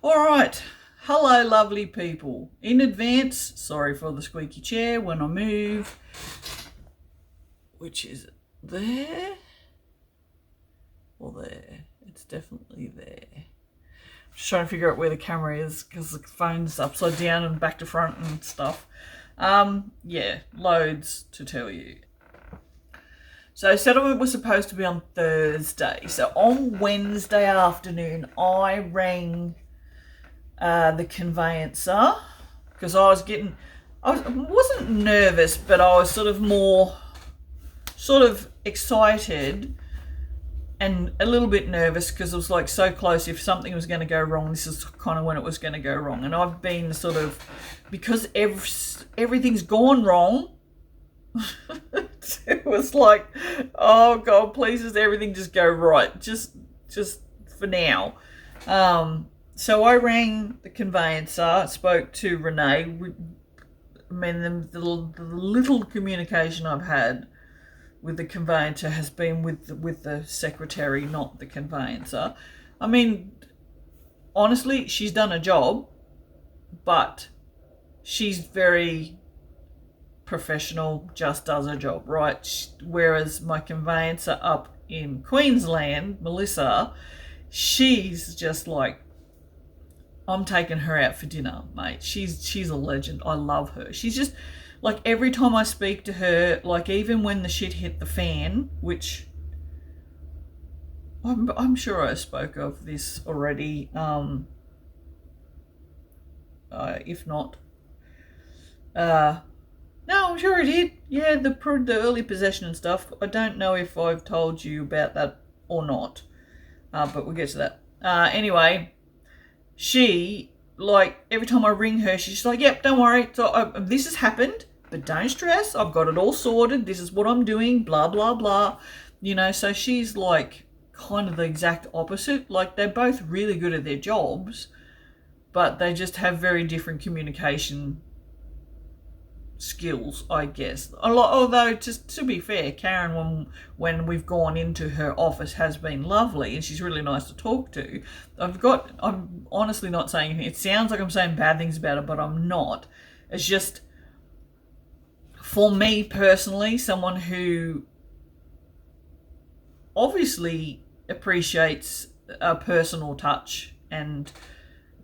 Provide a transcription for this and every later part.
All right. Hello, lovely people. In advance, sorry for the squeaky chair when I move. Which is there? Or there? It's definitely there. Just trying to figure out where the camera is because the phone's upside down and back to front and stuff. Yeah, loads to tell you. So settlement was supposed to be on Thursday. So on Wednesday afternoon, I rang the conveyancer because I wasn't nervous, but I was sort of excited and a little bit nervous because it was like so close. If something was going to go wrong, this is kind of when it was going to go wrong. And I've been sort of, because everything's gone wrong, it was like, oh God, please just everything just go right. Just for now. So I rang the conveyancer, spoke to Renee. The little communication I've had with the conveyancer has been with the secretary, not the conveyancer. I mean, honestly, she's done a job, but she's very professional, just does a job, right? Whereas my conveyancer up in Queensland, Melissa, she's just like, I'm taking her out for dinner, mate. She's a legend. I love her. She's just like, every time I speak to her, like even when the shit hit the fan, which I'm sure I spoke of this already. If not, no, I'm sure I did. Yeah, the early possession and stuff. I don't know if I've told you about that or not, but we'll get to that. Anyway, she, like, every time I ring her, she's like, yep, don't worry. So this has happened, but don't stress. I've got it all sorted. This is what I'm doing, blah, blah, blah. You know, so she's like kind of the exact opposite. Like, they're both really good at their jobs, but they just have very different communication skills, I guess. Although, just to be fair, Karen, when we've gone into her office, has been lovely and she's really nice to talk to. I'm honestly not saying anything. It sounds like I'm saying bad things about her, but I'm not. It's just, for me personally, someone who obviously appreciates a personal touch, and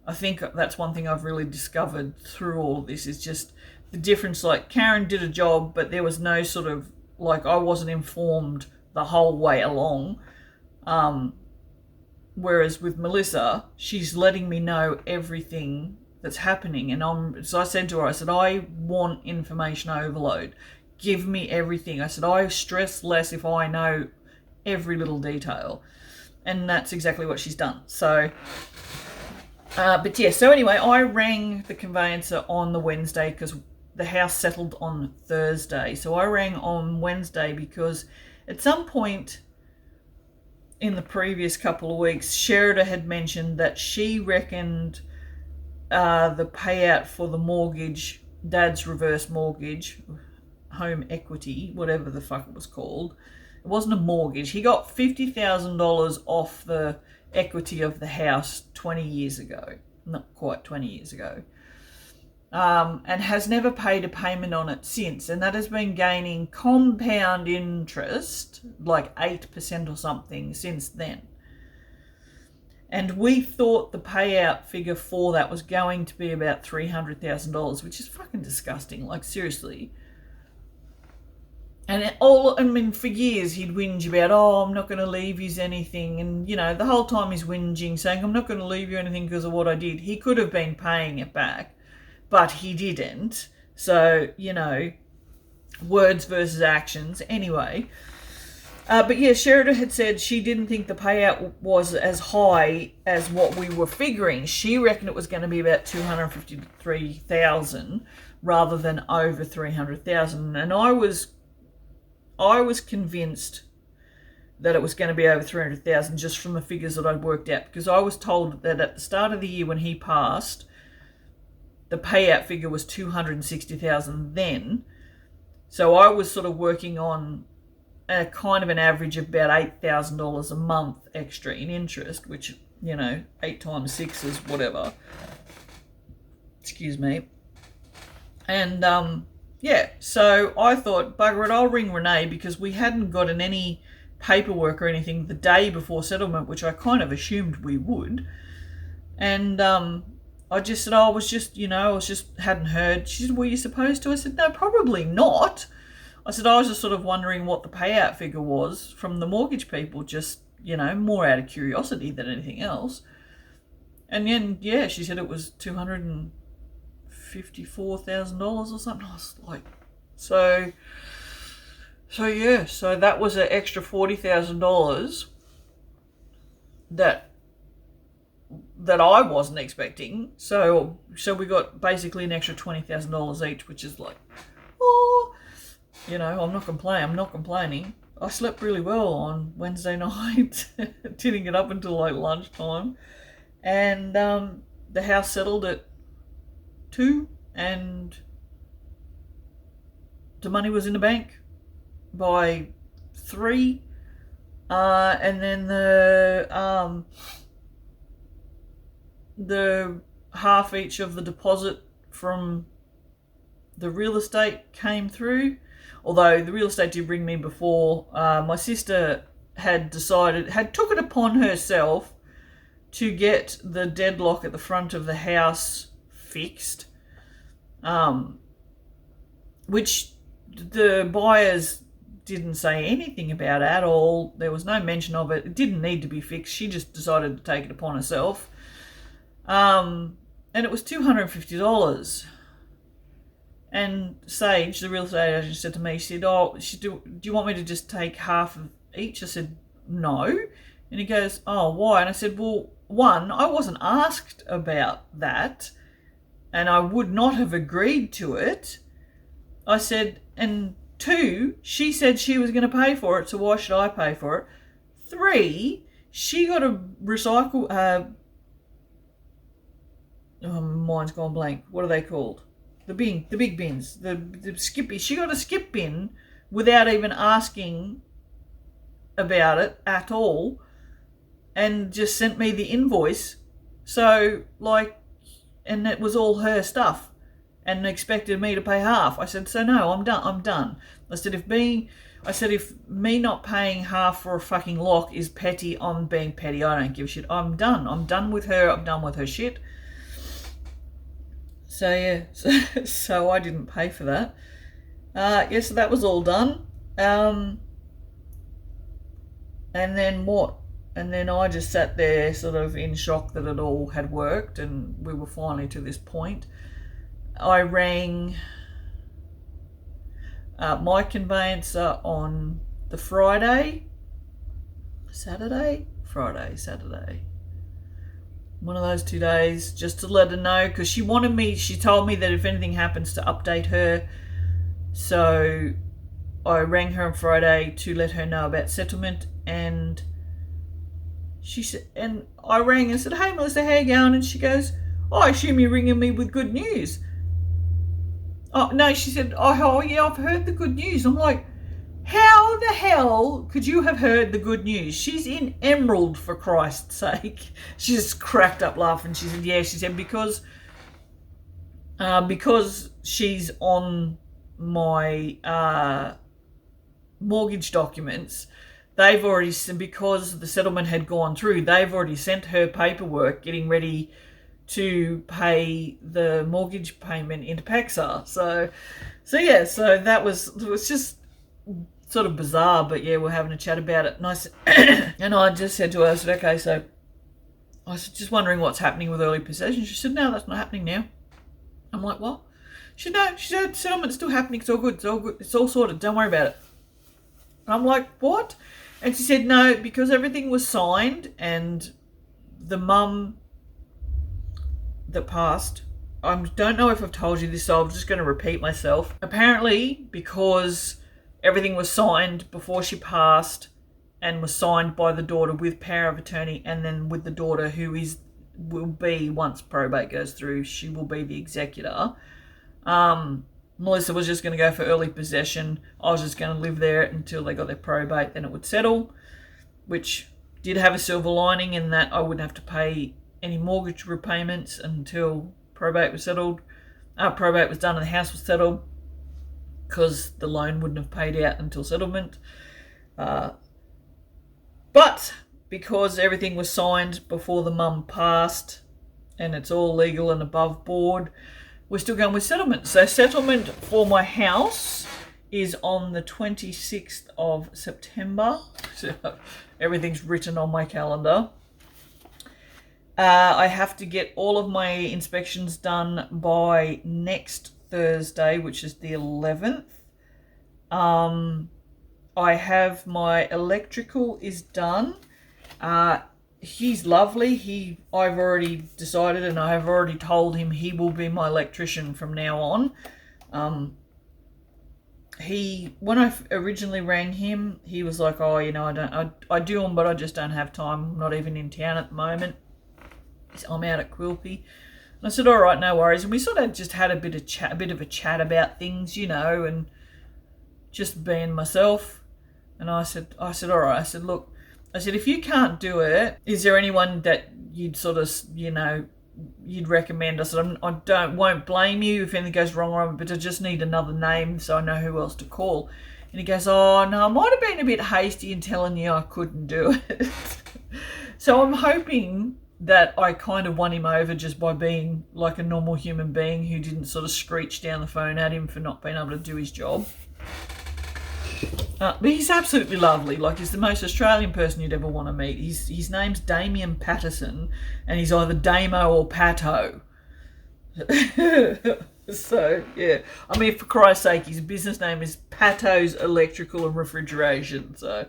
I think that's one thing I've really discovered through all of this is just the difference. Like, Karen did a job, but there was no sort of, like, I wasn't informed the whole way along. Whereas with Melissa, she's letting me know everything that's happening. And so I said to her, I said, I want information overload. Give me everything. I said, I stress less if I know every little detail. And that's exactly what she's done. So, but yeah, so anyway, I rang the conveyancer on the Wednesday because the house settled on Thursday. So I rang on Wednesday because at some point in the previous couple of weeks, Sherida had mentioned that she reckoned the payout for the mortgage, Dad's reverse mortgage, home equity, whatever the fuck it was called. It wasn't a mortgage. He got $50,000 off the equity of the house 20 years ago. Not quite 20 years ago. And has never paid a payment on it since. And that has been gaining compound interest, like 8% or something, since then. And we thought the payout figure for that was going to be about $300,000, which is fucking disgusting. Like, seriously. And for years he'd whinge about, oh, I'm not going to leave you anything. And, you know, the whole time he's whinging, saying, I'm not going to leave you anything because of what I did. He could have been paying it back, but he didn't. So, you know, words versus actions. Anyway, but yeah, Sherida had said she didn't think the payout was as high as what we were figuring. She reckoned it was going to be about $253,000 rather than over $300,000. And I was convinced that it was going to be over $300,000 just from the figures that I'd worked out, because I was told that at the start of the year when he passed, the payout figure was $260,000 then. So I was sort of working on a kind of an average of about $8,000 a month extra in interest, which 8 times 6 is whatever. Excuse me. And so I thought, bugger it, I'll ring Renee, because we hadn't gotten any paperwork or anything the day before settlement, which I kind of assumed we would. And I just said, I was just hadn't heard. She said, were you supposed to? I said, no, probably not. I said, I was just sort of wondering what the payout figure was from the mortgage people, just, more out of curiosity than anything else. And then, she said it was $254,000 or something. I was like, so that was an extra $40,000 that I wasn't expecting. So we got basically an extra $20,000 each, which is like, I'm not complaining. I slept really well on Wednesday night. Didn't get up until like lunchtime. And the house settled at 2, and the money was in the bank by 3. And then the half each of the deposit from the real estate came through. Although the real estate did ring me before. My sister had took it upon herself to get the deadlock at the front of the house fixed, which the buyers didn't say anything about at all. There was no mention of it. It didn't need to be fixed. She just decided to take it upon herself. And it was $250. And Sage, the real estate agent, said to me, she said, do you want me to just take half of each? I said, no. And he goes, oh, why? And I said, well, one, I wasn't asked about that, and I would not have agreed to it. I said, and 2, she said she was going to pay for it, so why should I pay for it? 3, she got a recycle, mine's gone blank. What are they called? The big bins, the skippy. She got a skip bin without even asking about it at all, and just sent me the invoice. So and it was all her stuff, and expected me to pay half. I said, so no, I'm done. I said, if me not paying half for a fucking lock is petty, I'm being petty. I don't give a shit. I'm done with her. I'm done with her shit. So so I didn't pay for that. So that was all done. And then what? And then I just sat there sort of in shock that it all had worked, and we were finally to this point. I rang my conveyancer on the Saturday. One of those 2 days, just to let her know, because she told me that if anything happens to update her. So I rang her on Friday to let her know about settlement, and she said, and I rang and said, hey Melissa, how you going? And she goes, oh, I assume you're ringing me with good news. Oh no, she said, oh yeah, I've heard the good news. I'm like, how the hell could you have heard the good news? She's in Emerald, for Christ's sake. She just cracked up laughing. She said, yeah, she said, because she's on my mortgage documents, they've already, because the settlement had gone through, they've already sent her paperwork getting ready to pay the mortgage payment into PAXA. So that was, it was just sort of bizarre, but yeah, we're having a chat about it. And I said, and I just said to her, I said, okay, so I was just wondering what's happening with early possession. She said, no, that's not happening now. I'm like, what? She said, no, she said, settlement's still happening. It's all good. It's all good. It's all sorted. Don't worry about it. And I'm like, what? And she said, no, because everything was signed, and the mum that passed, I don't know if I've told you this, so I'm just going to repeat myself. Apparently, because everything was signed before she passed, and was signed by the daughter with power of attorney, and then with the daughter who will be, once probate goes through, she will be the executor. Melissa was just going to go for early possession. I was just going to live there until they got their probate, then it would settle, which did have a silver lining in that I wouldn't have to pay any mortgage repayments until probate was settled. Probate was done and the house was settled, because the loan wouldn't have paid out until settlement. But because everything was signed before the mum passed and it's all legal and above board, we're still going with settlement. So settlement for my house is on the 26th of September. So everything's written on my calendar. I have to get all of my inspections done by next Thursday, which is the 11th. I have my electrical is done. He's lovely. I've already decided, and I have already told him he will be my electrician from now on. When I originally rang him, he was like, "Oh, I do them, but I just don't have time. I'm not even in town at the moment. I'm out at Quilpie." And I said, "All right, no worries." And we sort of just had a bit of a chat about things, and just being myself. And I said, all right. I said, "Look," I said, "if you can't do it, is there anyone that you'd sort of, you'd recommend?" I said, won't blame you if anything goes wrong, but I just need another name so I know who else to call." And he goes, "Oh, no, I might have been a bit hasty in telling you I couldn't do it." So I'm hoping that I kind of won him over just by being like a normal human being who didn't sort of screech down the phone at him for not being able to do his job. But he's absolutely lovely. Like, he's the most Australian person you'd ever want to meet. His name's Damien Patterson, and he's either Damo or Pato. So, yeah. I mean, for Christ's sake, his business name is Pato's Electrical and Refrigeration. So,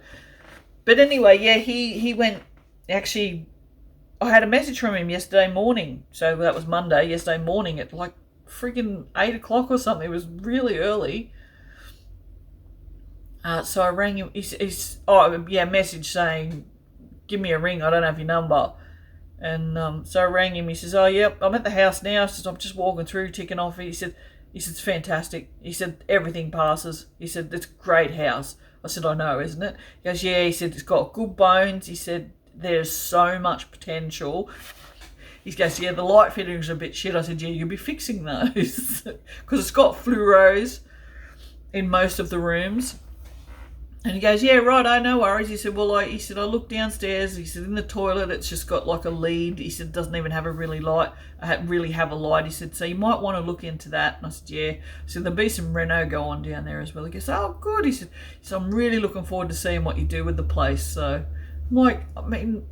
but anyway, yeah, he went, actually, I had a message from him yesterday morning. So that was Monday, yesterday morning at like friggin' 8 o'clock or something. It was really early. So I rang him. Message saying, "Give me a ring. I don't have your number." And so I rang him. He says, "Oh, yep, I'm at the house now." He says, "I'm just walking through, ticking off." He said, "It's fantastic." He said, "Everything passes." He said, "It's a great house." I said, "I know, isn't it?" He goes, "Yeah." He said, "It's got good bones." He said, "There's so much potential." He goes, "Yeah, the light fittings are a bit shit." I said, "Yeah, you'll be fixing those." Because it's got fluoros in most of the rooms. And he goes, "Yeah, right, no worries." He said, I looked downstairs. He said, in the toilet, it's just got like a lead. He said, it doesn't even have a really have a light. He said, "So you might want to look into that." And I said, "Yeah." So there'll be some reno go on down there as well. He goes, "Oh, good." He said, "I'm really looking forward to seeing what you do with the place." So I'm like, I mean,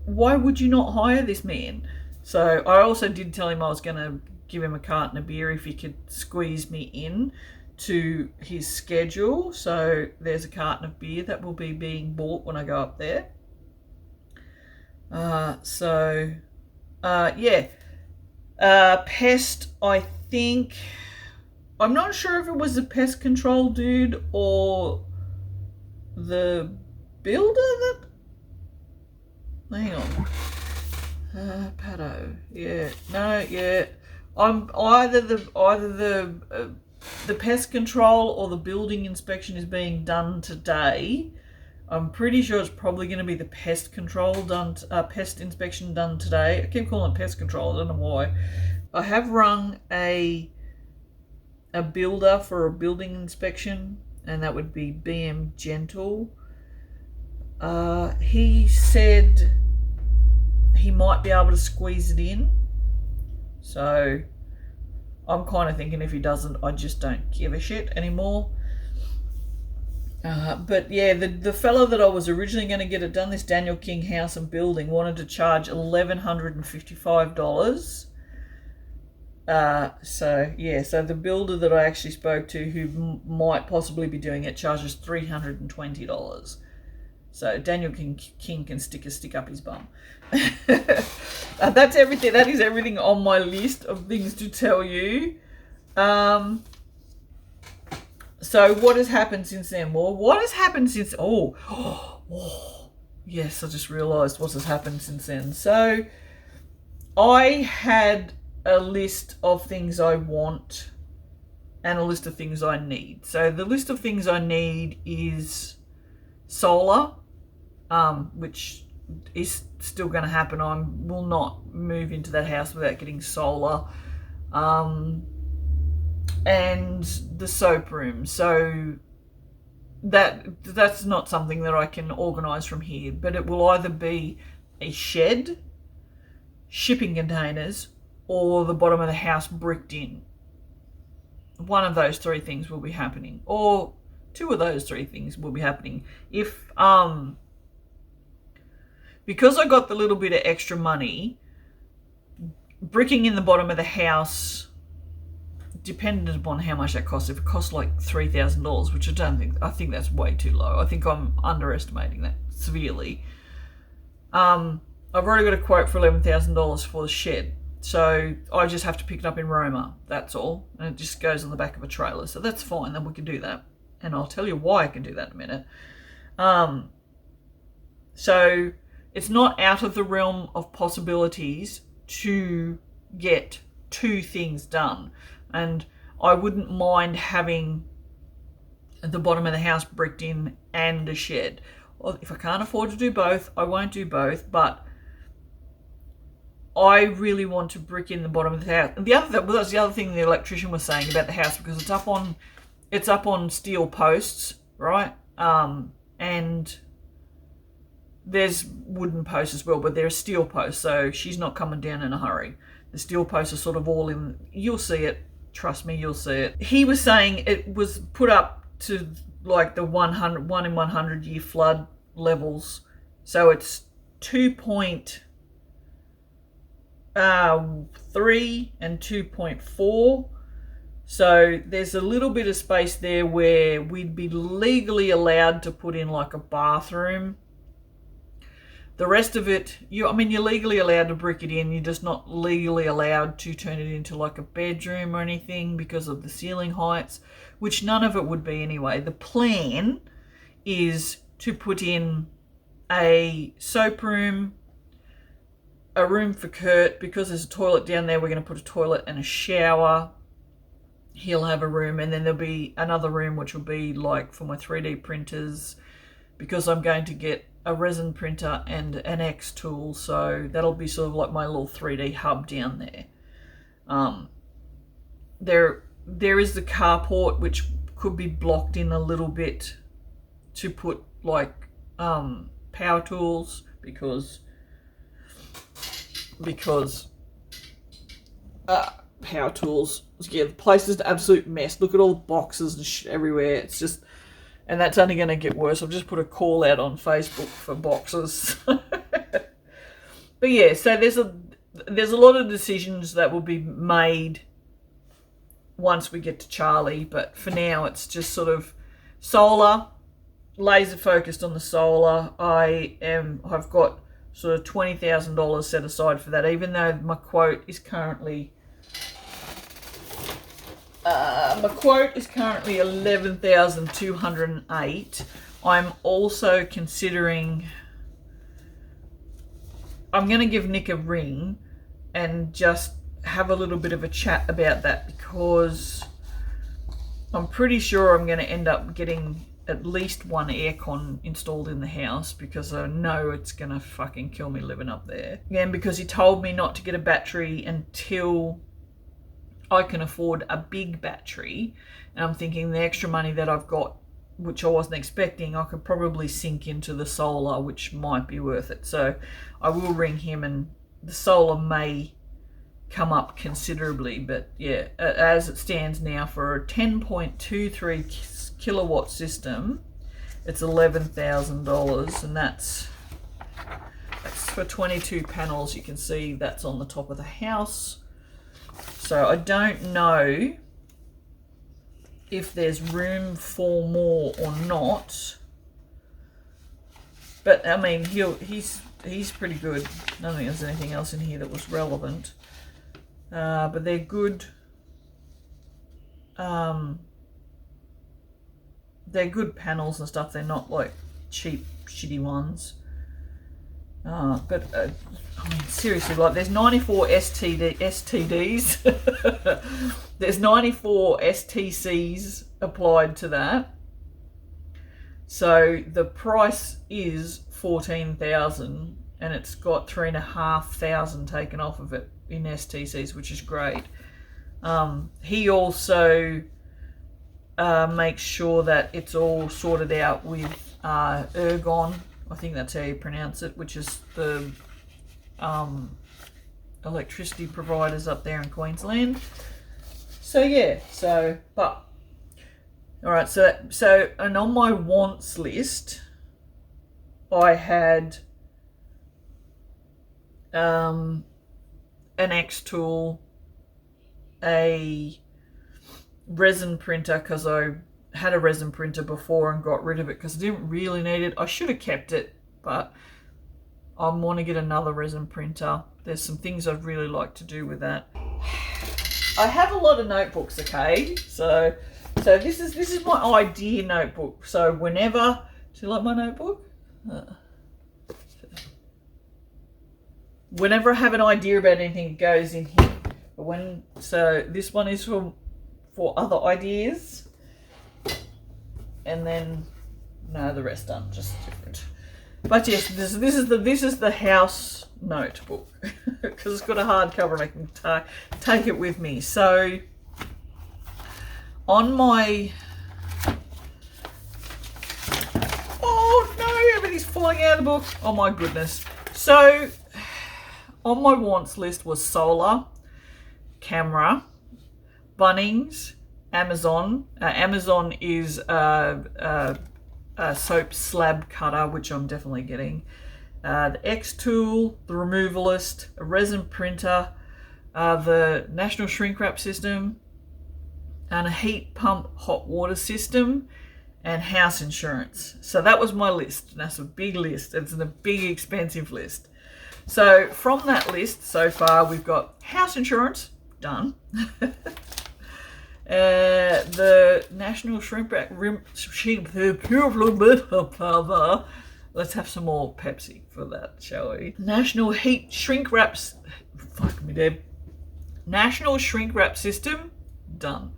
why would you not hire this man? So I also did tell him I was going to give him a carton of beer if he could squeeze me in to his schedule. So there's a carton of beer that will be being bought when I go up there. Pest, I think, I'm not sure if it was the pest control dude or the builder that, hang on, Pato, yeah, no, yeah, I'm either the pest control or the building inspection is being done today. I'm pretty sure it's probably going to be the pest control pest inspection done today. I keep calling it pest control, I don't know why. I have rung a builder for a building inspection, and that would be BM Gentle. He said he might be able to squeeze it in. So I'm kind of thinking if he doesn't, I just don't give a shit anymore. But yeah, the fellow that I was originally going to get it done, this Daniel King House and Building, wanted to charge $1,155. So the builder that I actually spoke to, who might possibly be doing it, charges $320. So Daniel King can stick a stick up his bum. That's everything. That is everything on my list of things to tell you. So what has happened since then? Well, what has happened since... Yes, I just realised what has happened since then. So I had a list of things I want and a list of things I need. So the list of things I need is solar, which is still going to happen. I will not move into that house without getting solar. And the soap room. So that's not something that I can organise from here, but it will either be a shed, shipping containers, or the bottom of the house bricked in. One of those three things will be happening, or two of those three things will be happening. If because I got the little bit of extra money, bricking in the bottom of the house, dependent upon how much that costs. If it costs like $3,000, which I think that's way too low. I think I'm underestimating that severely. I've already got a quote for $11,000 for the shed, so I just have to pick it up in Roma. That's all, and it just goes on the back of a trailer. So that's fine. Then we can do that, and I'll tell you why I can do that in a minute. So it's not out of the realm of possibilities to get two things done. And I wouldn't mind having the bottom of the house bricked in and a shed. Well, if I can't afford to do both, I won't do both, but I really want to brick in the bottom of the house. And that's the other thing the electrician was saying about the house, because it's up on steel posts, right? And there's wooden posts as well, but there's steel posts, so she's not coming down in a hurry. The steel posts are sort of all in. You'll see it. Trust me, you'll see it. He was saying it was put up to like the 1 in 100 year flood levels. So it's 2.3 and 2.4. So there's a little bit of space there where we'd be legally allowed to put in like a bathroom. The rest of it, you're legally allowed to brick it in. You're just not legally allowed to turn it into like a bedroom or anything because of the ceiling heights, which none of it would be anyway. The plan is to put in a soap room, a room for Kurt, because there's a toilet down there. We're going to put a toilet and a shower. He'll have a room, and then there'll be another room which will be like for my 3D printers, because I'm going to get a resin printer and an X tool, so that'll be sort of like my little 3D hub down there. There is the carport, which could be blocked in a little bit to put like power tools, because power tools, yeah, the place is an absolute mess. Look at all the boxes and shit everywhere. It's just, and that's only going to get worse. I've just put a call out on Facebook for boxes. But yeah, so there's a lot of decisions that will be made once we get to Charlie. But for now, it's just sort of solar, laser focused on the solar. I've got sort of $20,000 set aside for that, even though my quote is currently $11,208. I'm also considering, I'm going to give Nick a ring and just have a little bit of a chat about that, because I'm pretty sure I'm going to end up getting at least one aircon installed in the house, because I know it's going to fucking kill me living up there. Again, because he told me not to get a battery until I can afford a big battery, and I'm thinking the extra money that I've got, which I wasn't expecting, I could probably sink into the solar, which might be worth it. So I will ring him, and the solar may come up considerably, but yeah, as it stands now, for a 10.23 kilowatt system, it's $11,000, and that's for 22 panels. You can see that's on the top of the house. So I don't know if there's room for more or not, but I mean, he's pretty good. I don't think there's anything else in here that was relevant, but they're good. They're good panels and stuff. They're not like cheap, shitty ones. But I mean, seriously, like there's 94 STDs. There's 94 STCs applied to that. So the price is $14,000 and it's got 3,500 taken off of it in STCs, which is great. He also makes sure that it's all sorted out with Ergon, I think that's how you pronounce it, which is the electricity providers up there in Queensland. So yeah, but all right, so and on my wants list, I had an X tool, a resin printer, because I had a resin printer before and got rid of it because I didn't really need it. I should have kept it, but I want to get another resin printer. There's some things I'd really like to do with that. I have a lot of notebooks, okay? So this is my idea notebook. So whenever, do you like my notebook? Whenever I have an idea about anything, it goes in here. But so this one is for other ideas, and then no, the rest aren't, just different. But yes, this is the house notebook because it's got a hardcover and I can take it with me. So on my everything's falling out of the book. Oh my goodness. So on my wants list was solar, camera, Bunnings, Amazon. Amazon is a soap slab cutter, which I'm definitely getting. The X tool, the removalist, a resin printer, the National Shrink Wrap system, and a heat pump hot water system, and house insurance. So that was my list. That's a big list. It's a big expensive list. So from that list so far, we've got house insurance, done. The National Shrimp Wrap, let's have some more Pepsi for that, shall we? National Shrink Wraps, fuck me, Deb. National Shrink Wrap system, done.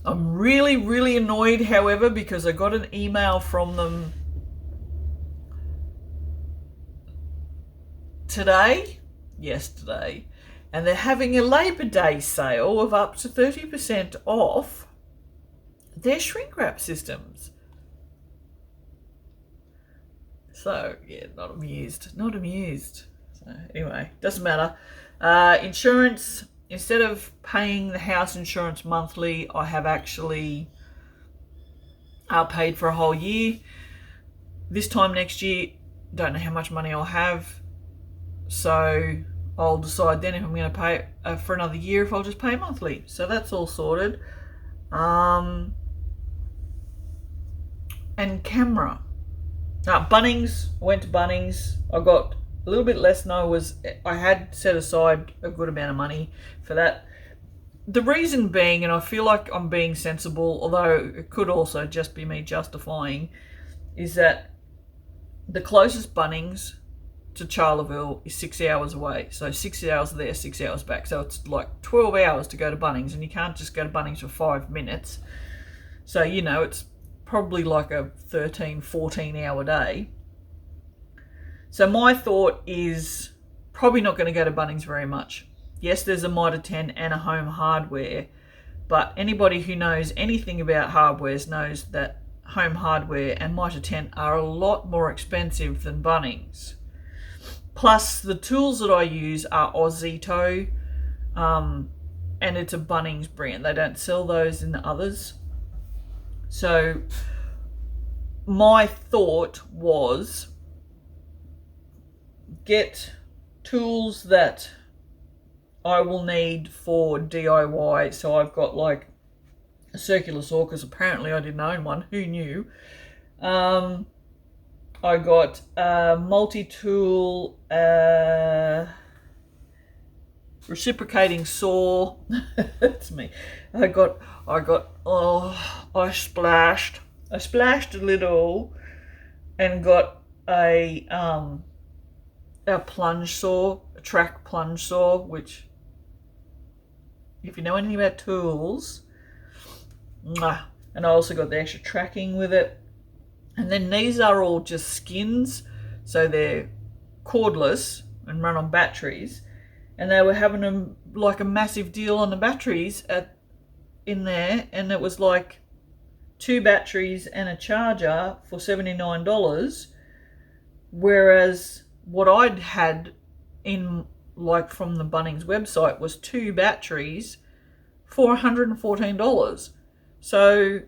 I'm really, really annoyed, however, because I got an email from them yesterday, and they're having a Labor Day sale of up to 30% off their shrink wrap systems. So, yeah, not amused. So, anyway, doesn't matter. Insurance, instead of paying the house insurance monthly, I have actually paid for a whole year. This time next year, don't know how much money I'll have. So I'll decide then if I'm going to pay for another year, if I'll just pay monthly. So that's all sorted. And camera. Bunnings, I went to Bunnings. I got a little bit less than I had set aside a good amount of money for that. The reason being, and I feel like I'm being sensible, although it could also just be me justifying, is that the closest Bunnings to Charleville is 6 hours away. So 6 hours there, 6 hours back. So it's like 12 hours to go to Bunnings, and you can't just go to Bunnings for 5 minutes. So, it's probably like a 13, 14 hour day. So my thought is probably not going to go to Bunnings very much. Yes, there's a Mitre 10 and a Home Hardware, but anybody who knows anything about hardwares knows that Home Hardware and Mitre 10 are a lot more expensive than Bunnings. Plus, the tools that I use are Ozito, and it's a Bunnings brand. They don't sell those in the others. So my thought was get tools that I will need for DIY. So I've got like a circular saw, because apparently I didn't own one. Who knew? I got a multi-tool reciprocating saw. That's me. I splashed a little and got a plunge saw, a track plunge saw, which, if you know anything about tools, and I also got the extra tracking with it. And then these are all just skins, so they're cordless and run on batteries, and they were having a massive deal on the batteries in there, and it was like 2 batteries and a charger for $79, whereas what I'd had in from the Bunnings website was 2 batteries for $114. So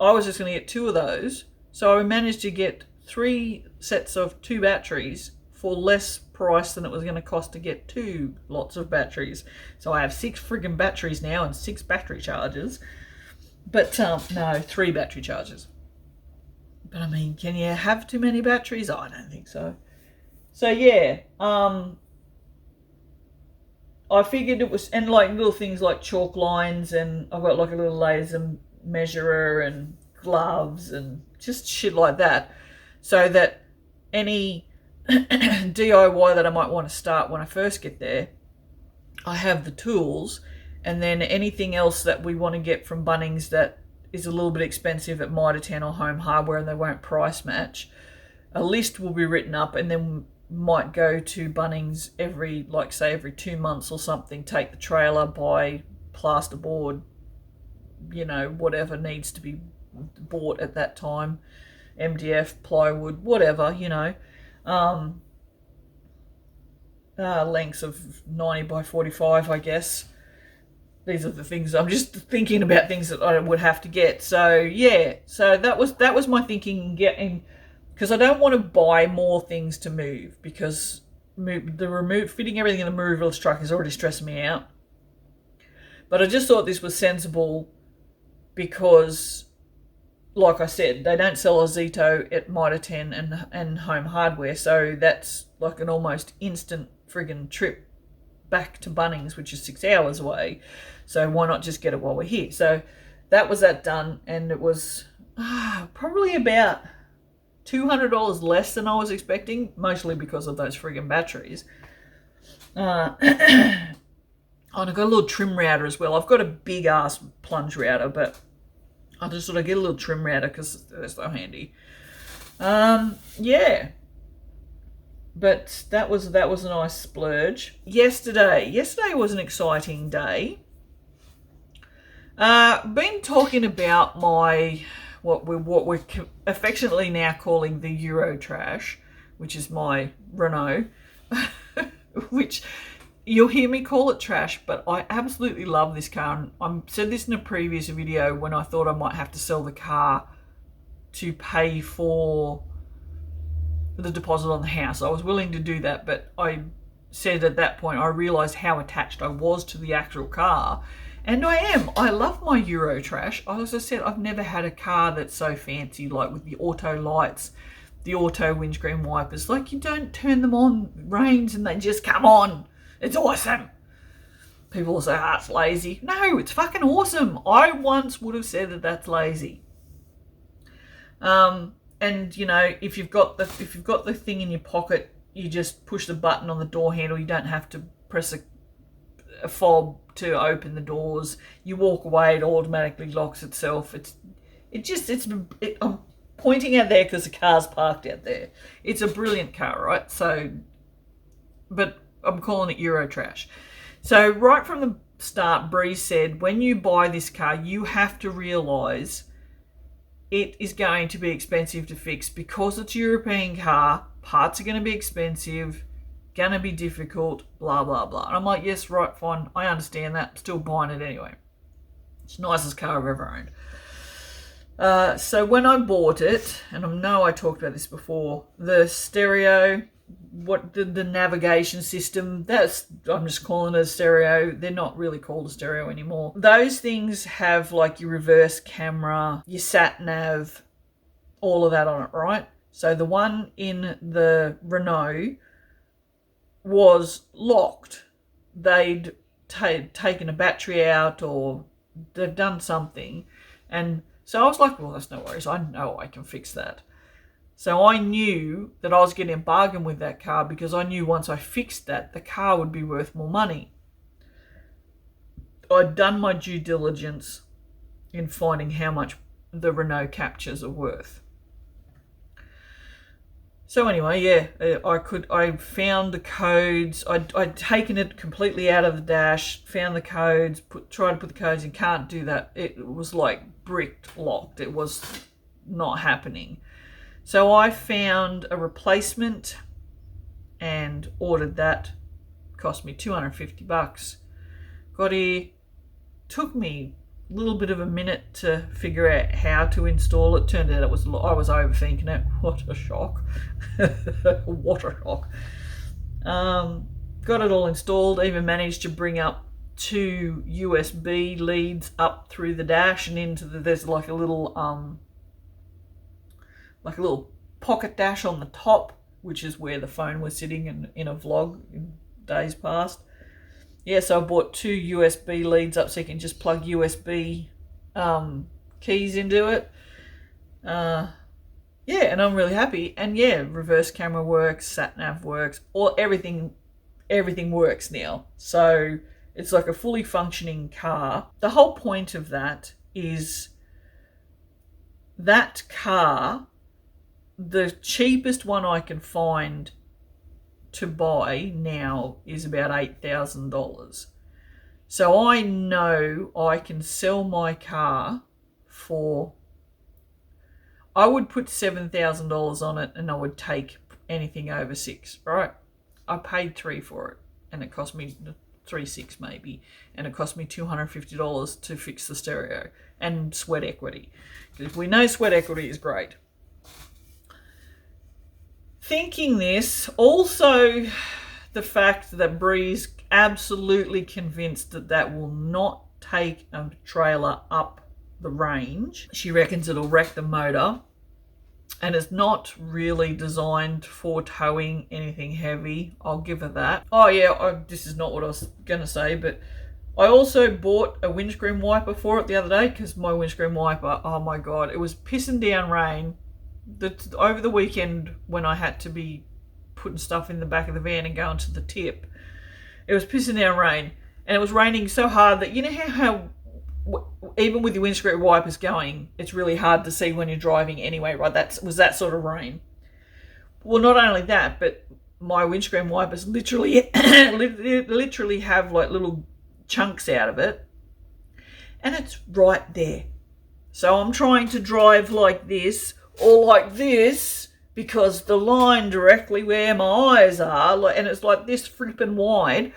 I was just going to get 2 of those. So I managed to get 3 sets of 2 batteries for less price than it was going to cost to get 2 lots of batteries. So I have 6 friggin' batteries now and 6 battery chargers. But no, 3 battery chargers. But I mean, can you have too many batteries? I don't think so. So yeah, I figured it was, and like little things like chalk lines, and I've got like a little laser measurer and gloves and just shit like that, so that any DIY that I might want to start when I first get there, I have the tools. And then anything else that we want to get from Bunnings that is a little bit expensive at Mitre 10 or Home Hardware and they won't price match, a list will be written up, and then might go to Bunnings every 2 months or something, take the trailer, buy plasterboard, whatever needs to be bought at that time, MDF, plywood, whatever, lengths of 90 by 45, I guess. These are the things, I'm just thinking about things that I would have to get. So yeah, so that was my thinking, because I don't want to buy more things to move, because fitting everything in the moverless truck is already stressing me out. But I just thought this was sensible because, like I said, they don't sell a Zito at Mitre 10 and Home Hardware, so that's like an almost instant friggin' trip back to Bunnings, which is 6 hours away. So why not just get it while we're here? So that was that done, and it was probably about $200 less than I was expecting, mostly because of those friggin' batteries. And I've got a little trim router as well. I've got a big ass plunge router, but I just sort of get a little trim router because they're so handy. Yeah. But that was a nice splurge. Yesterday was an exciting day. Been talking about my what we're affectionately now calling the Euro trash, which is my Renault, which you'll hear me call it trash, but I absolutely love this car. And I said this in a previous video when I thought I might have to sell the car to pay for the deposit on the house. I was willing to do that, but I said at that point I realised how attached I was to the actual car. And I am. I love my Euro trash. As I said, I've never had a car that's so fancy, like with the auto lights, the auto windscreen wipers. Like, you don't turn them on, rains, and they just come on. It's awesome. People will say, it's lazy. No, it's fucking awesome. I once would have said that that's lazy. And if you've got the thing in your pocket, you just push the button on the door handle. You don't have to press a fob to open the doors. You walk away, it automatically locks itself. I'm pointing out there because the car's parked out there. It's a brilliant car, right? So, but I'm calling it Euro trash. So right from the start, Bree said, when you buy this car, you have to realise it is going to be expensive to fix because it's a European car. Parts are going to be expensive, going to be difficult, blah, blah, blah. And I'm like, yes, right, fine. I understand that. Still buying it anyway. It's the nicest car I've ever owned. So when I bought it, and I know I talked about this before, the stereo, the navigation system, I'm just calling it a stereo. They're not really called a stereo anymore. Those things have like your reverse camera, your sat nav, all of that on it, right? So the one in the Renault was locked. They'd taken a battery out, or they've done something. And so I was like, well, that's no worries. I know I can fix that. So I knew that I was getting a bargain with that car because I knew once I fixed that, the car would be worth more money. I'd done my due diligence in finding how much the Renault Captures are worth. So anyway, yeah, I found the codes. I'd taken it completely out of the dash, found the codes, tried to put the codes in, can't do that. It was like bricked locked. It was not happening. So I found a replacement and ordered that. Cost me $250. Got here, took me a little bit of a minute to figure out how to install it. Turned out I was overthinking it. What a shock. What a shock. Got it all installed, even managed to bring up 2 USB leads up through the dash and into there's like a little pocket dash on the top, which is where the phone was sitting in a vlog in days past. Yeah, so I bought 2 USB leads up so you can just plug USB keys into it. Yeah, and I'm really happy. And yeah, reverse camera works, sat nav works, everything works now. So it's like a fully functioning car. The whole point of that is that car, the cheapest one I can find to buy now is about $8,000. So I know I can sell my car for, I would put $7,000 on it and I would take anything over 6, right? I paid 3 for it and it cost me 3.6 maybe, and it cost me $250 to fix the stereo and sweat equity, because we know sweat equity is great. Thinking this, also the fact that Bree's absolutely convinced that will not take a trailer up the range. She reckons it'll wreck the motor, and it's not really designed for towing anything heavy. I'll give her that. Oh yeah, this is not what I was going to say, but I also bought a windscreen wiper for it the other day, because my windscreen wiper, oh my God, it was pissing down rain. Over the weekend when I had to be putting stuff in the back of the van and going to the tip, it was pissing down rain, and it was raining so hard that, you know how even with your windscreen wipers going, it's really hard to see when you're driving anyway, right? That was that sort of rain. Well, not only that, but my windscreen wipers literally have like little chunks out of it, and it's right there. So I'm trying to drive like this or like this, because the line directly where my eyes are, and it's like this flipping wide.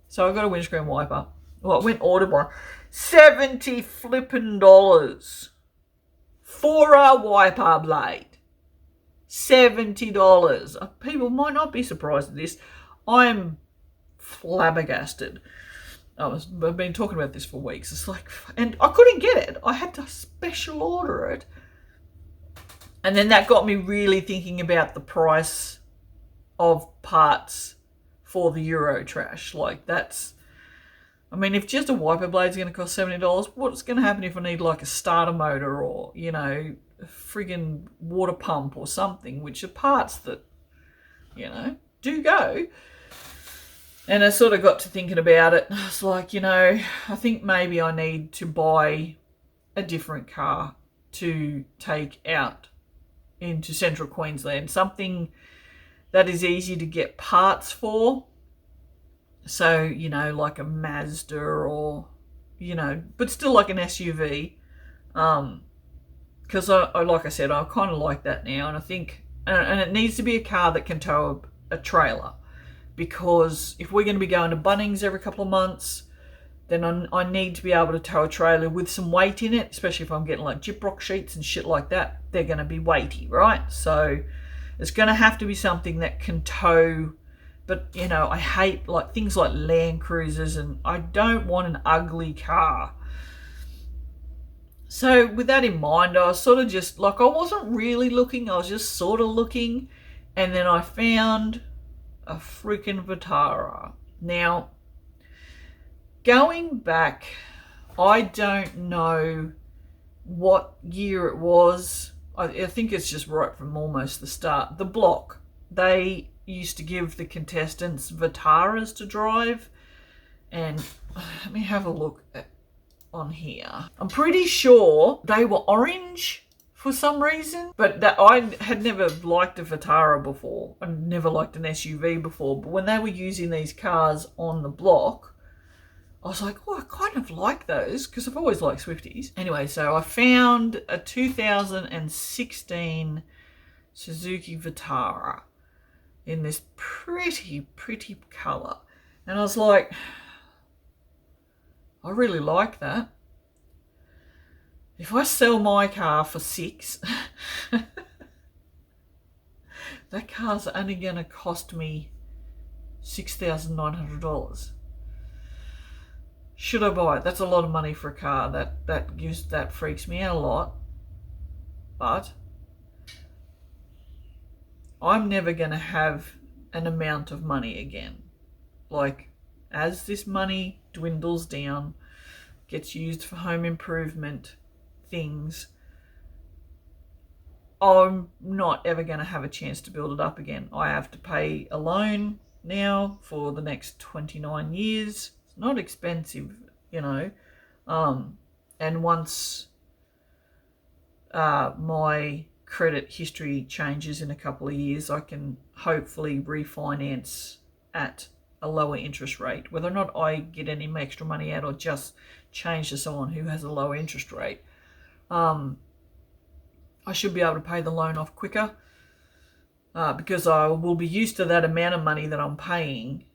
So I got a windscreen wiper. Well, I went ordered one. $70 flipping for a wiper blade. $70. People might not be surprised at this. I'm flabbergasted. I've been talking about this for weeks. It's like, and I couldn't get it. I had to special order it. And then that got me really thinking about the price of parts for the Euro trash. Like that's, I mean, if just a wiper blade's going to cost $70, what's going to happen if I need like a starter motor or, you know, a friggin' water pump or something, which are parts that, you know, do go. And I sort of got to thinking about it. I was like, you know, I think maybe I need to buy a different car to take out into central Queensland, something that is easy to get parts for. So, you know, like a Mazda or, you know, but still like an SUV. Because I like I said, I kind of like that now, and I think, and it needs to be a car that can tow a trailer, because if we're going to be going to Bunnings every couple of months, then I need to be able to tow a trailer with some weight in it, especially if I'm getting like gyprock sheets and shit like that. They're going to be weighty, right? So it's going to have to be something that can tow. But, you know, I hate like things like Land Cruisers, and I don't want an ugly car. So with that in mind, I was sort of just like, I wasn't really looking, I was just sort of looking, and then I found a freaking Vitara. Now, going back, I don't know what year it was. I think it's just right from almost the start. The Block, they used to give the contestants Vitaras to drive. And let me have a look on here. I'm pretty sure they were orange for some reason. But that I had never liked a Vitara before. I never liked an SUV before. But when they were using these cars on the block, I was like, oh, I kind of like those because I've always liked Swifties. Anyway, so I found a 2016 Suzuki Vitara in this pretty colour. And I was like, I really like that. If I sell my car for $6,000, that car's only going to cost me $6,900. Should I buy it? That's a lot of money for a car. That freaks me out a lot. But I'm never going to have an amount of money again. Like, as this money dwindles down, gets used for home improvement things, I'm not ever going to have a chance to build it up again. I have to pay a loan now for the next 29 years. It's not expensive, you know. And once my credit history changes in a couple of years, I can hopefully refinance at a lower interest rate. Whether or not I get any extra money out or just change to someone who has a lower interest rate, I should be able to pay the loan off quicker because I will be used to that amount of money that I'm paying.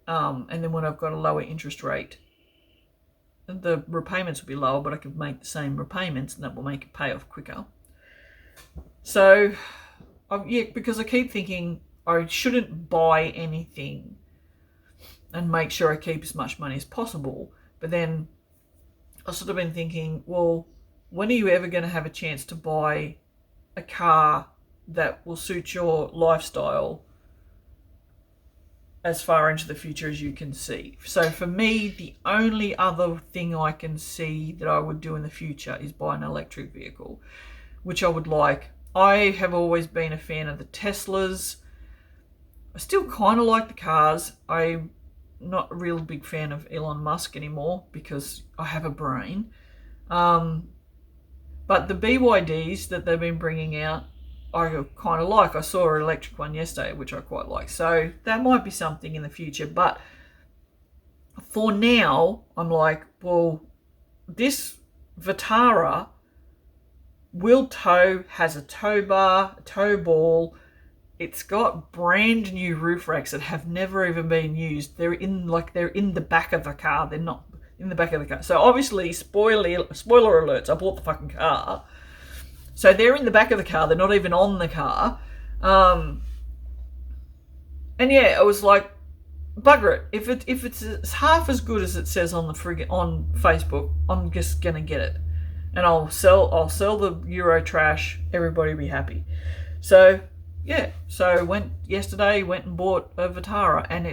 And then when I've got a lower interest rate, the repayments will be lower, but I could make the same repayments and that will make it pay off quicker. So, because I keep thinking I shouldn't buy anything and make sure I keep as much money as possible. But then I've sort of been thinking, well, when are you ever going to have a chance to buy a car that will suit your lifestyle as far into the future as you can see? So for me, the only other thing I can see that I would do in the future is buy an electric vehicle, which I would like. I have always been a fan of the Teslas. I still kind of like the cars. I'm not a real big fan of Elon Musk anymore because I have a brain. But the BYDs that they've been bringing out, I kind of like. I saw an electric one yesterday, which I quite like. So that might be something in the future. But for now, I'm like, well, this Vitara will tow, has a tow bar, a tow ball. It's got brand new roof racks that have never even been used. They're in the back of the car. They're not in the back of the car. So obviously, spoiler alerts, I bought the fucking car. So they're in the back of the car. They're not even on the car. And yeah, I was like, bugger it. If it's half as good as it says on Facebook, I'm just gonna get it, and I'll sell the Euro trash. Everybody be happy. So yeah, so went and bought a Vitara, and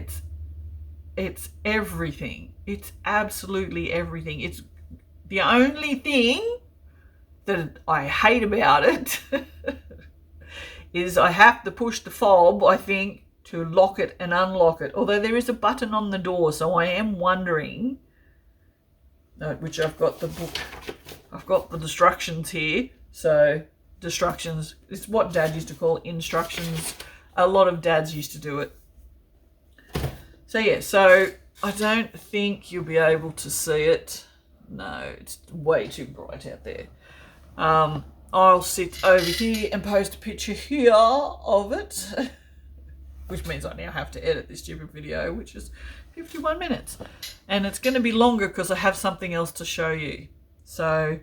it's everything. It's absolutely everything. It's the only thing that I hate about it is I have to push the fob, I think, to lock it and unlock it. Although there is a button on the door, so I am wondering, which I've got the book, I've got the instructions here. So instructions, it's what Dad used to call instructions. A lot of dads used to do it. So yeah, so I don't think you'll be able to see it. No, it's way too bright out there. I'll sit over here and post a picture here of it, which means I now have to edit this stupid video, which is 51 minutes. And it's going to be longer because I have something else to show you. So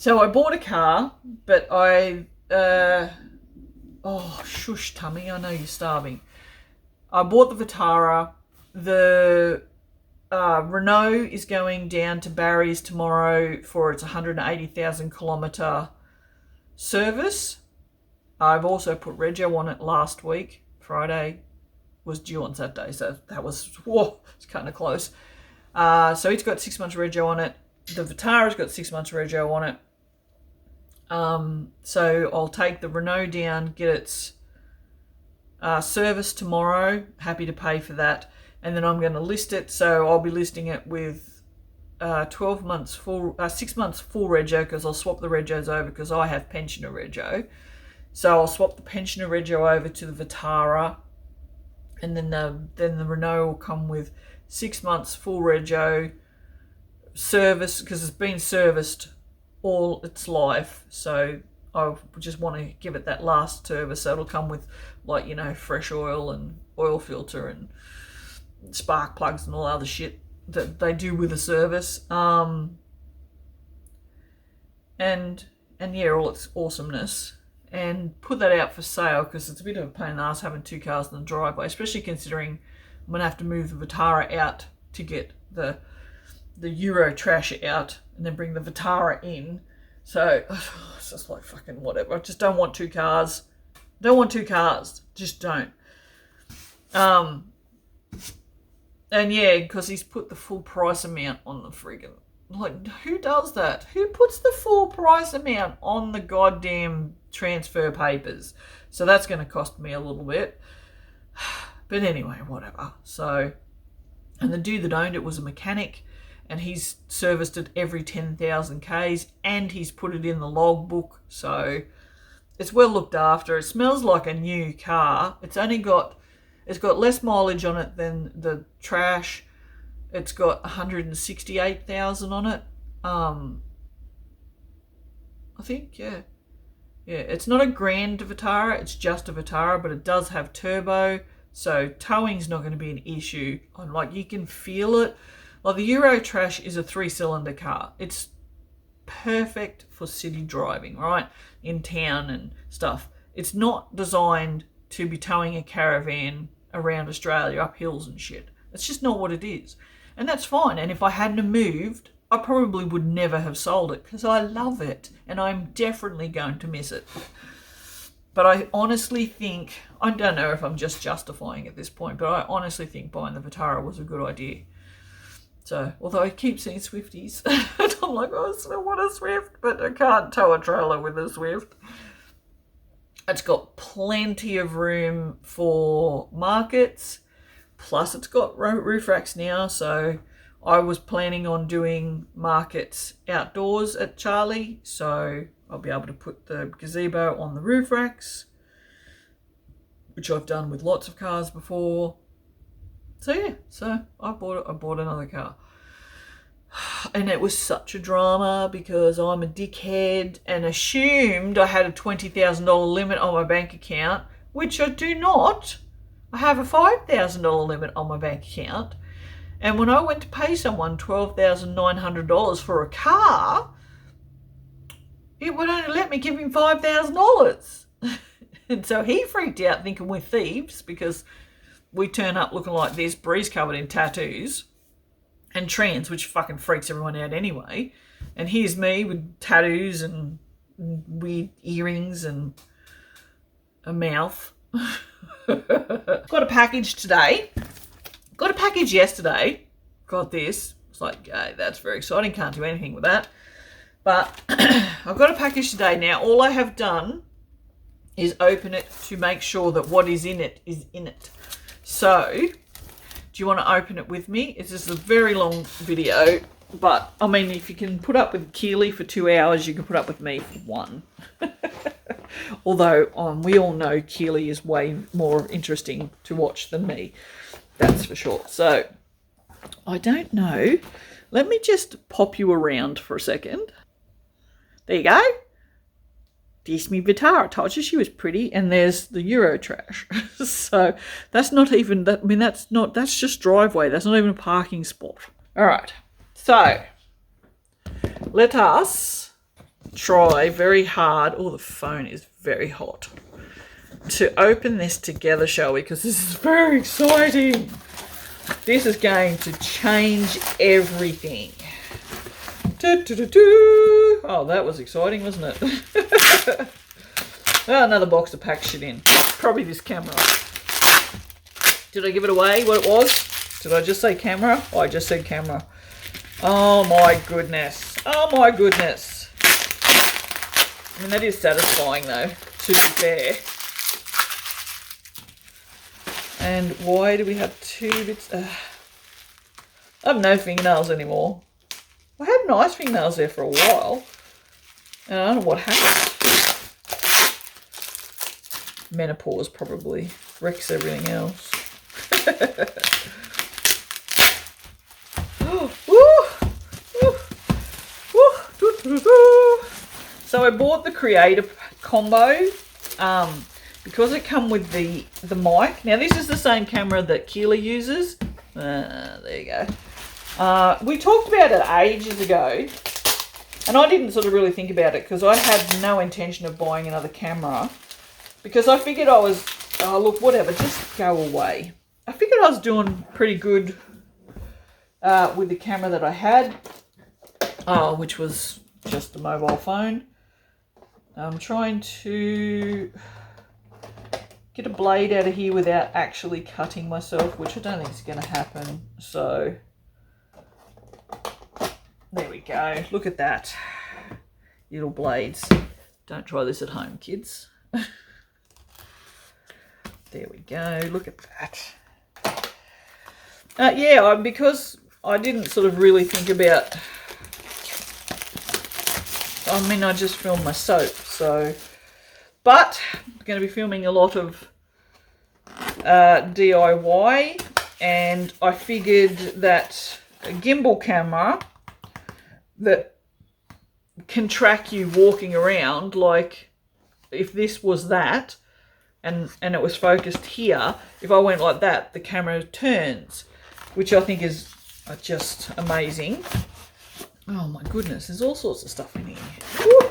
I bought a car, but shush, tummy, I know you're starving. I bought the Vitara. The Renault is going down to Barry's tomorrow for its 180,000 kilometre service. I've also put rego on it last week. Friday was due on Saturday, so that was, it's kind of close. So it's got 6 months rego on it. The Vitara's got 6 months rego on it. So I'll take the Renault down, get its service tomorrow. Happy to pay for that. And then I'm going to list it. So I'll be listing it with 12 months full, 6 months full rego, because I'll swap the regos over because I have pensioner rego. So I'll swap the pensioner rego over to the Vitara, and then the Renault will come with 6 months full rego service, because it's been serviced all its life. So I just want to give it that last service. So it'll come with, like, you know, fresh oil and oil filter and spark plugs and all other shit that they do with a service. And yeah, all its awesomeness. And put that out for sale, because it's a bit of a pain in the ass having 2 cars in the driveway, especially considering I'm going to have to move the Vitara out to get the Euro trash out and then bring the Vitara in. So it's just like fucking whatever. I just don't want 2 cars. Don't want 2 cars. Just don't. And yeah, because he's put the full price amount on the friggin', like, who does that? Who puts the full price amount on the goddamn transfer papers? So that's going to cost me a little bit. But anyway, whatever. So, and the dude that owned it was a mechanic, and he's serviced it every 10,000 Ks, and he's put it in the logbook. So it's well looked after. It smells like a new car. It's got less mileage on it than the trash. It's got 168,000 on it. I think, yeah. Yeah, it's not a grand Vitara, it's just a Vitara, but it does have turbo, so towing's not going to be an issue. Like, you can feel it. Like, the Euro Trash is a 3-cylinder car. It's perfect for city driving, right? In town and stuff. It's not designed to be towing a caravan around Australia up hills and shit. It's just not what it is. And that's fine. And if I hadn't have moved, I probably would never have sold it, because I love it and I'm definitely going to miss it. But I honestly think, I don't know if I'm just justifying at this point, but I honestly think buying the Vitara was a good idea. So, although I keep seeing Swifties, and I'm like, oh, I still want a Swift, but I can't tow a trailer with a Swift. It's got plenty of room for markets. Plus, it's got roof racks now, so I was planning on doing markets outdoors at Charlie, so I'll be able to put the gazebo on the roof racks, which I've done with lots of cars before. So yeah, so I bought another car. And it was such a drama because I'm a dickhead and assumed I had a $20,000 limit on my bank account, which I do not. I have a $5,000 limit on my bank account. And when I went to pay someone $12,900 for a car, it would only let me give him $5,000. And so he freaked out thinking we're thieves, because we turn up looking like this, Bree's covered in tattoos and trans, which fucking freaks everyone out anyway. And here's me with tattoos and weird earrings and a mouth. Got a package today. Got a package yesterday. Got this. It's like, okay, that's very exciting. Can't do anything with that. But I've got a package today. Now, all I have done is open it to make sure that what is in it is in it. So, do you want to open it with me? It's just a very long video. But, I mean, if you can put up with Keely for 2 hours, you can put up with me for 1. Although we all know Keely is way more interesting to watch than me. That's for sure. So, I don't know. Let me just pop you around for a second. There you go. There's me Vitara. I told you she was pretty. And there's the Euro Trash. So, that's not even, that's just driveway. That's not even a parking spot. All right. So, let us try very hard. Oh, the phone is very hot. To open this together, shall we? Because this is very exciting. This is going to change everything. Oh, that was exciting, wasn't it? Oh, another box to pack shit in. Probably this camera. Did I give it away what it was? Did I just say camera? Oh, I just said camera. Oh my goodness. Oh my goodness. I mean, that is satisfying though, to be fair. And why do we have 2 bits? I have no fingernails anymore. had nice fingernails there for a while. And I don't know what happened. Menopause probably wrecks everything else. So I bought the Creator combo because it come with the mic. Now this is the same camera that Keela uses. There you go. We talked about it ages ago, and I didn't sort of really think about it because I had no intention of buying another camera because I figured I was, oh look, whatever, just go away. I figured I was doing pretty good with the camera that I had, which was just the mobile phone. I'm trying to get a blade out of here without actually cutting myself, which I don't think is going to happen. So there we go. Look at that. Little blades. Don't try this at home, kids. There we go. Look at that. Yeah, because I didn't sort of really think about... I mean, I just filmed my soap, so... But I'm going to be filming a lot of DIY, and I figured that a gimbal camera that can track you walking around, like if this was that and it was focused here, if I went like that, the camera turns, which I think is just amazing. Oh my goodness, there's all sorts of stuff in here. Woo!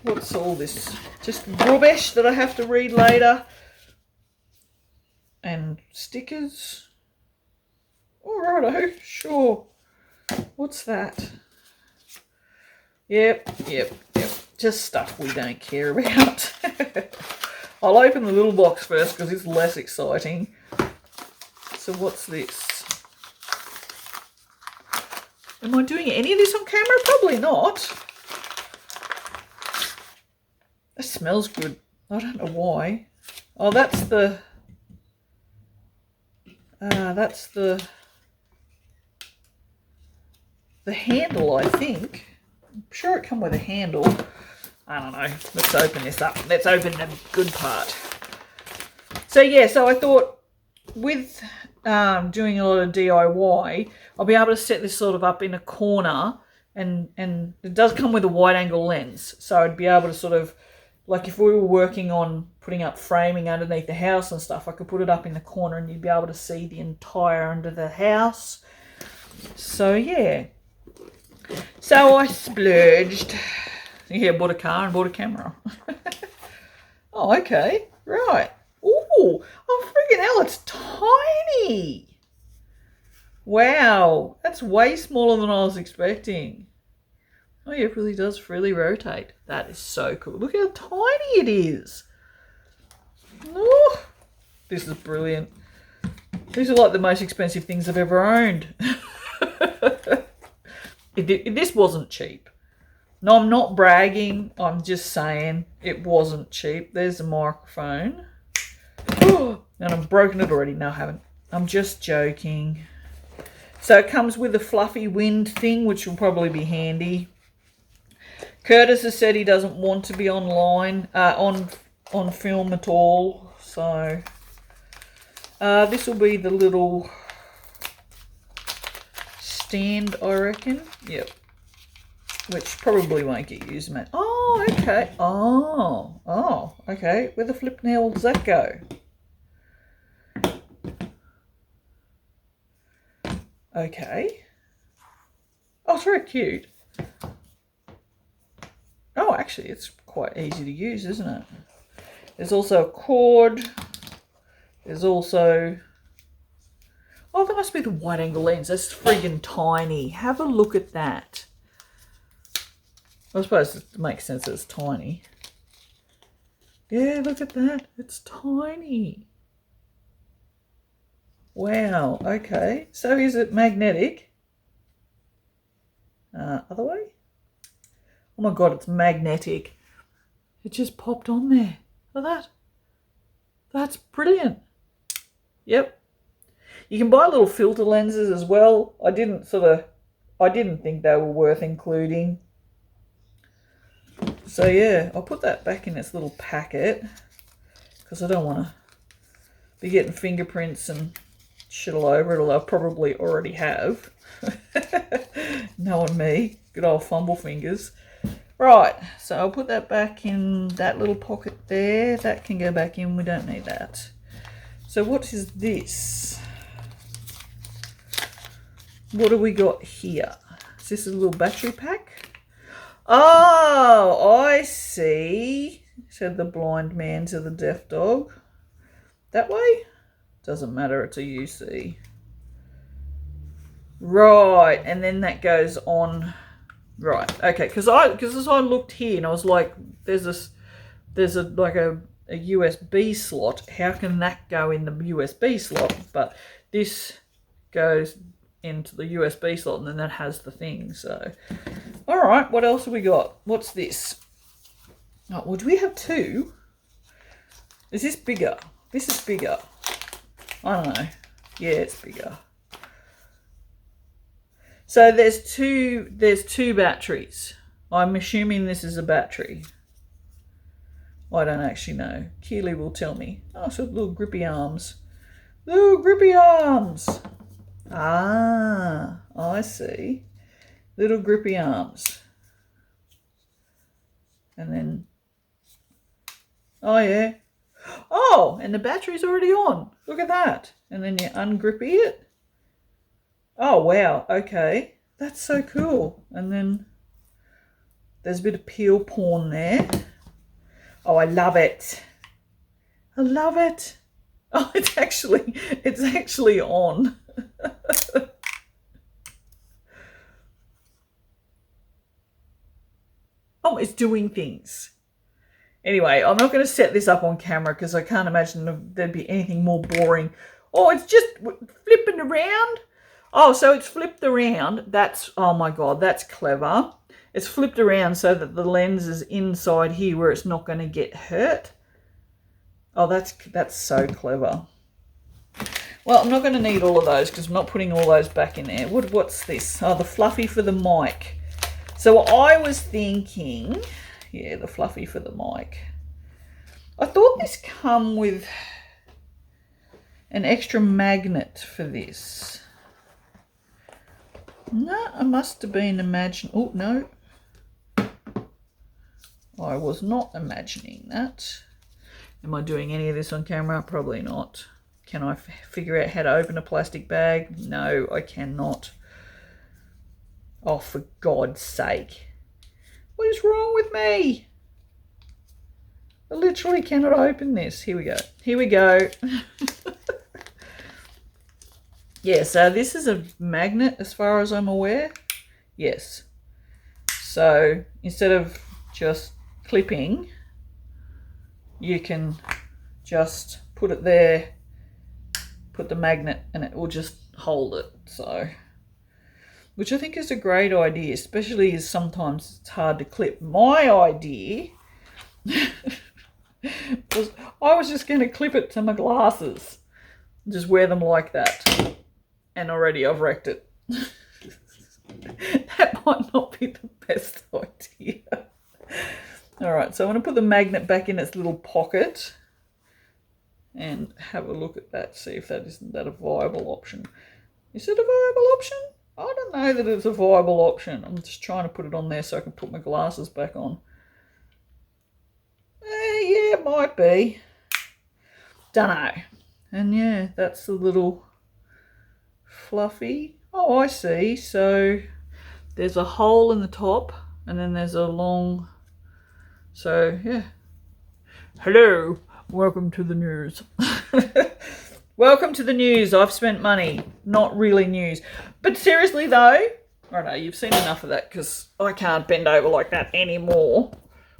What's all this? Just rubbish that I have to read later. And stickers. Alrighto, sure. What's that? Yep. Just stuff we don't care about. I'll open the little box first because it's less exciting. So what's this? Am I doing any of this on camera? Probably not. It smells good. I don't know why. Oh, that's the handle, I think. I'm sure it come with a handle. I don't know. Let's open this up. Let's open the good part. So yeah, so I thought with doing a lot of DIY, I'll be able to set this sort of up in a corner, and it does come with a wide angle lens, so I'd be able to sort of, like if we were working on putting up framing underneath the house and stuff, I could put it up in the corner and you'd be able to see the entire under the house. So yeah, so I splurged. Yeah, bought a car and bought a camera. Oh, okay, right. Ooh, oh friggin' hell, it's tiny. Wow, that's way smaller than I was expecting. Oh yeah, it really does freely rotate. That is so cool. Look how tiny it is. Oh, this is brilliant. These are like the most expensive things I've ever owned. This wasn't cheap. No, I'm not bragging. I'm just saying it wasn't cheap. There's the microphone. Oh, and I've broken it already. No, I haven't. I'm just joking. So it comes with a fluffy wind thing, which will probably be handy. Curtis has said he doesn't want to be online, on film at all. So this will be the little stand, I reckon. Yep. Which probably won't get used, mate. Oh, okay. Oh, okay. Where the flip now does that go? Okay. Oh, it's very cute. Oh, actually, it's quite easy to use, isn't it? There's also a cord. There's also... Oh, that must be the wide angle lens. That's friggin' tiny. Have a look at that. I suppose it makes sense that it's tiny. Yeah, look at that. It's tiny. Wow, okay. So is it magnetic? Other way? Oh my God, it's magnetic. It just popped on there. Look at that. That's brilliant. Yep. You can buy little filter lenses as well. I didn't sort of I didn't think they were worth including. So yeah, I'll put that back in its little packet because I don't want to be getting fingerprints and shit all over it, although I probably already have. Knowing me, good old fumble fingers. Right, so I'll put that back in that little pocket there. That can go back in, we don't need that. So what is this? What do we got here? Is this a little battery pack? Oh, I see, said the blind man to the deaf dog. That way? Doesn't matter, it's a UC. Right, and then that goes on. Right, okay, because as I looked here and I was like, there's a like a USB slot. How can that go in the USB slot? But this goes into the USB slot and then that has the thing. So, all right, what else have we got? What's this? Oh, well, do we have two? Is this bigger? This is bigger. I don't know. Yeah, it's bigger. So there's two batteries. I'm assuming this is a battery. I don't actually know. Keely will tell me. Oh, so little grippy arms. Little grippy arms. Ah, I see. Little grippy arms. And then, oh yeah. Oh, and the battery's already on. Look at that. And then you ungrippy it. Oh, wow. Okay. That's so cool. And then there's a bit of peel porn there. Oh, I love it. I love it. Oh, it's actually on. Oh, it's doing things. Anyway, I'm not going to set this up on camera because I can't imagine there'd be anything more boring. Oh, it's just flipping around. Oh, so it's flipped around. That's, oh my God, that's clever. It's flipped around so that the lens is inside here where it's not going to get hurt. Oh, that's so clever. Well, I'm not going to need all of those because I'm not putting all those back in there. What's this? Oh, the fluffy for the mic. So I was thinking, yeah, the fluffy for the mic. I thought this come with an extra magnet for this. No, I must have been imagining. Oh, no. I was not imagining that. Am I doing any of this on camera? Probably not. Can I figure out how to open a plastic bag? No, I cannot. Oh, for God's sake. What is wrong with me? I literally cannot open this. Here we go. Here we go. Yeah, so this is a magnet as far as I'm aware. Yes. So instead of just clipping, you can just put it there, put the magnet, and it will just hold it. So, which I think is a great idea, especially as sometimes it's hard to clip. My idea was I was just going to clip it to my glasses, just wear them like that. And already I've wrecked it. That might not be the best idea. All right, so I'm going to put the magnet back in its little pocket and have a look at that, see if isn't that a viable option. Is it a viable option? I don't know that it's a viable option. I'm just trying to put it on there so I can put my glasses back on. Yeah, it might be. Dunno. And yeah, that's the little fluffy. Oh, I see. So there's a hole in the top and then there's a long, so yeah. Hello, welcome to the news. Welcome to the news. I've spent money. Not really news. But seriously though, I know you've seen enough of that because I can't bend over like that anymore.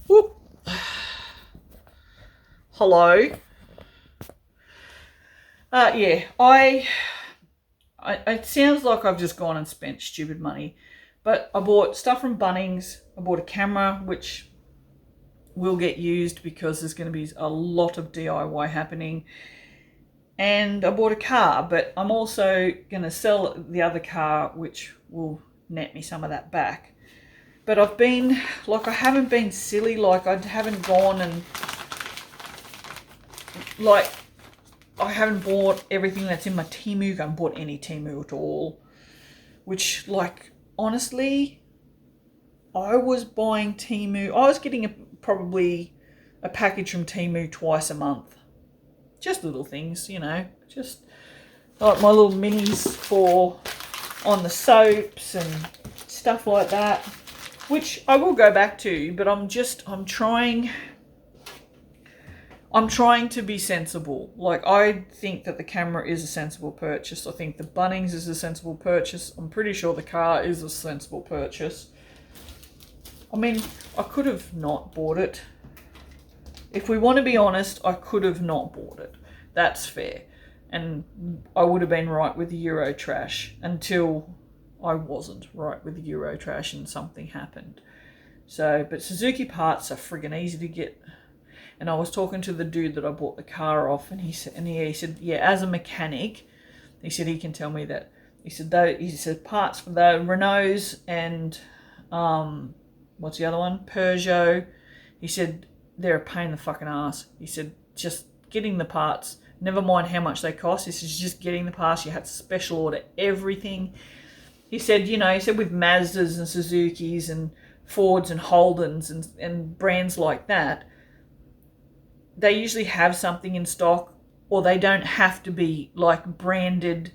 Whoop. Hello. Yeah, it sounds like I've just gone and spent stupid money, but I bought stuff from Bunnings. I bought a camera, which will get used because there's going to be a lot of DIY happening. And I bought a car, but I'm also going to sell the other car, which will net me some of that back. But I've been, like, I haven't been silly. Like, I haven't gone and, like, I haven't bought everything that's in my Temu. I haven't bought any Temu at all. Which, like, honestly, I was buying Temu. I was getting probably a package from Temu twice a month. Just little things, you know. Just like my little minis on the soaps and stuff like that. Which I will go back to, but I'm trying to be sensible. Like, I think that the camera is a sensible purchase. I think the Bunnings is a sensible purchase. I'm pretty sure the car is a sensible purchase. I mean, I could have not bought it. If we want to be honest, I could have not bought it. That's fair. And I would have been right with the Euro trash until I wasn't right with the Euro trash and something happened. So, but Suzuki parts are friggin' easy to get. And I was talking to the dude that I bought the car off, and he said, yeah, as a mechanic, he said he can tell me that. He said parts for the Renaults and what's the other one? Peugeot. He said they're a pain in the fucking ass. He said just getting the parts, never mind how much they cost. He says just getting the parts, you had to special order everything. He said, you know, with Mazdas and Suzukis and Fords and Holdens and brands like that, they usually have something in stock, or they don't have to be like branded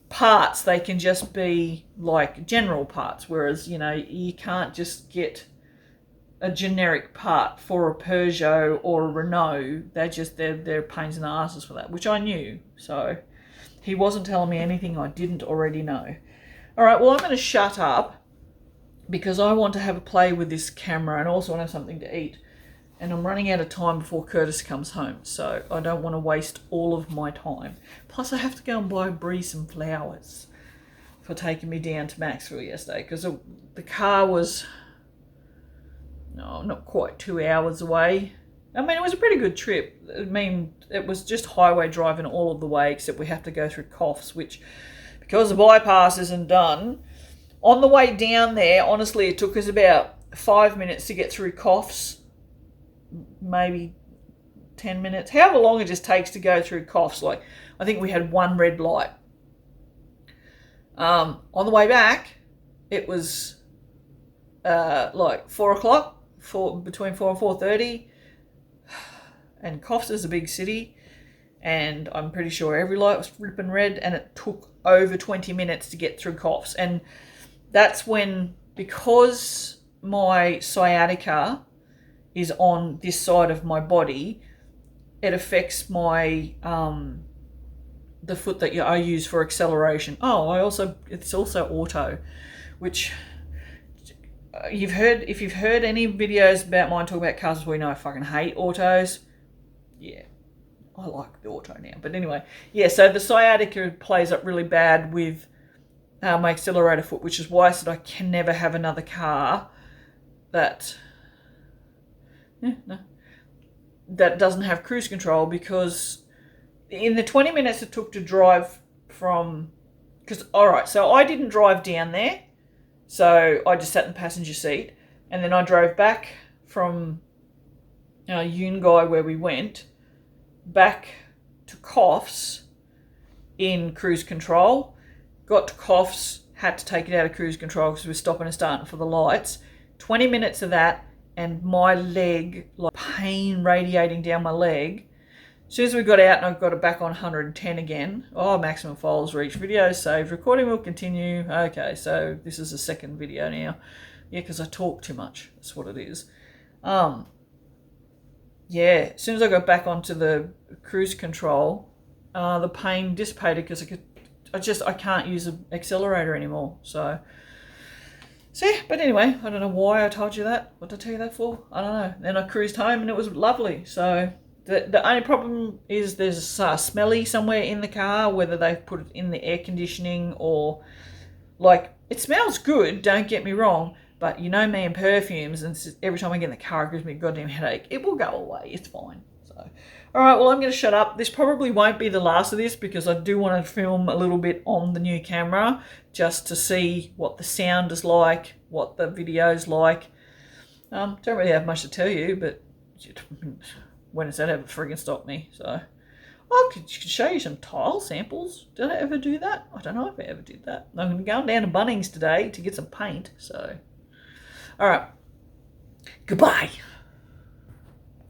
parts. They can just be like general parts, whereas, you know, you can't just get a generic part for a Peugeot or a Renault. They're pains in the asses for that, which I knew. So he wasn't telling me anything I didn't already know. All right, well, I'm going to shut up because I want to have a play with this camera and also want to have something to eat. And I'm running out of time before Curtis comes home, so I don't want to waste all of my time. Plus, I have to go and buy Bree some flowers for taking me down to Maxwell yesterday, because the car was, no, not quite 2 hours away. I mean, it was a pretty good trip. I mean, it was just highway driving all of the way, except we have to go through Coffs, which, because the bypass isn't done, on the way down there, honestly, it took us about 5 minutes to get through Coffs. Maybe 10 minutes, however long it just takes to go through Coffs. Like, I think we had one red light. On the way back, it was like 4 o'clock, between 4 and 4:30, and Coffs is a big city, and I'm pretty sure every light was flipping red, and it took over 20 minutes to get through Coffs. And that's when, because my sciatica is on this side of my body, it affects my the foot that I use for acceleration. It's also auto, which if you've heard any videos about mine talking about cars before, you know I fucking hate autos. Yeah, I like the auto now, but anyway, yeah. So the sciatica plays up really bad with my accelerator foot, which is why I said I can never have another car that doesn't have cruise control, because in the 20 minutes it took to drive from, so I didn't drive down there, so I just sat in the passenger seat, and then I drove back from Yungai, where we went, back to Coffs in cruise control, got to Coffs, had to take it out of cruise control because we were stopping and starting for the lights, 20 minutes of that, and my leg, like pain radiating down my leg. As soon as we got out and I got it back on 110 again. Oh, maximum files reached. Video saved. Recording will continue. Okay, so this is the second video now. Yeah, because I talk too much. That's what it is. Yeah, as soon as I got back onto the cruise control, the pain dissipated because I can't use the accelerator anymore. So yeah, but anyway, I don't know why I told you that. What did I tell you that for? I don't know. Then I cruised home and it was lovely. So the only problem is there's smelly somewhere in the car, whether they've put it in the air conditioning or, like, it smells good, don't get me wrong, but you know me and perfumes, and every time I get in the car it gives me a goddamn headache. It will go away. It's fine. So, All right, well, I'm going to shut up. This probably won't be the last of this because I do want to film a little bit on the new camera just to see what the sound is like, what the video's like. Don't really have much to tell you, but when does that ever friggin' stop me? So I could show you some tile samples. Did I ever do that? I don't know if I ever did that. I'm going down to Bunnings today to get some paint. So, all right. Goodbye.